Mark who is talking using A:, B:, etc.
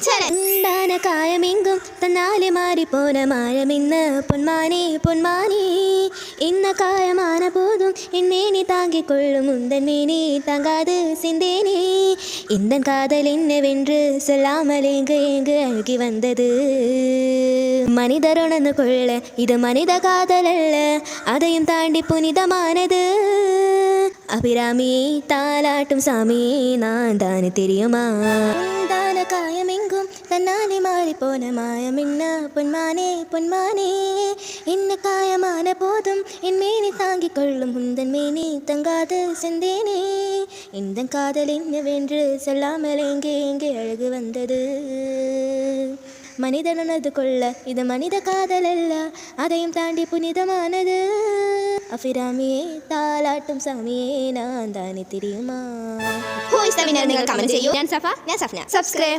A: ഉണ്ടാന കായമെങ്കും തന്നാലെ മാറിപ്പോന മായമിന്ന് പൊന്മാനേ പൊന്മാനേ ഇന്ന കായமான போதும் என் மேனி தாங்கிக் கொள்ளும் உந்தன் மேனி தாங்காது சிந்தேனே இந்த காதல் என்னவென்று சொல்லாமல் எங்கு அழுகி வந்தது மனிதர் உணர்ந்து கொள்ள இது மனித காதல் அல்ல அதையும் தாண்டி புனிதமானது அபிராமியை தாலாட்டும் சாமியே நான் தானே தெரியுமா உண்டான காயமெங்கும் தன்னாலே மாறி போன மாயம் என்ன பொன்மானே பொன்மானே என்ன காயமான போதும் என் மேனி தாங்கிக் கொள்ளும் உந்தன் மேனி தங்காது செந்தேனே இந்த காதல் என்னவென்று சொல்லாமல் எங்கே அழகு வந்தது மனிதன் உணர்ந்து கொள்ள இது மனித காதல் அல்ல அதையும் தாண்டி புனிதமானது അഭിരാമിയെ താലാട്ടും സാമിയെ ഞാൻ താനെ തിരിയുമാ.
B: നിങ്ങൾ കമന്റ് ചെയ്യൂ. ഞാൻ സഫ, ഞാൻ സഫ്ന.
A: സബ്സ്ക്രൈബ്.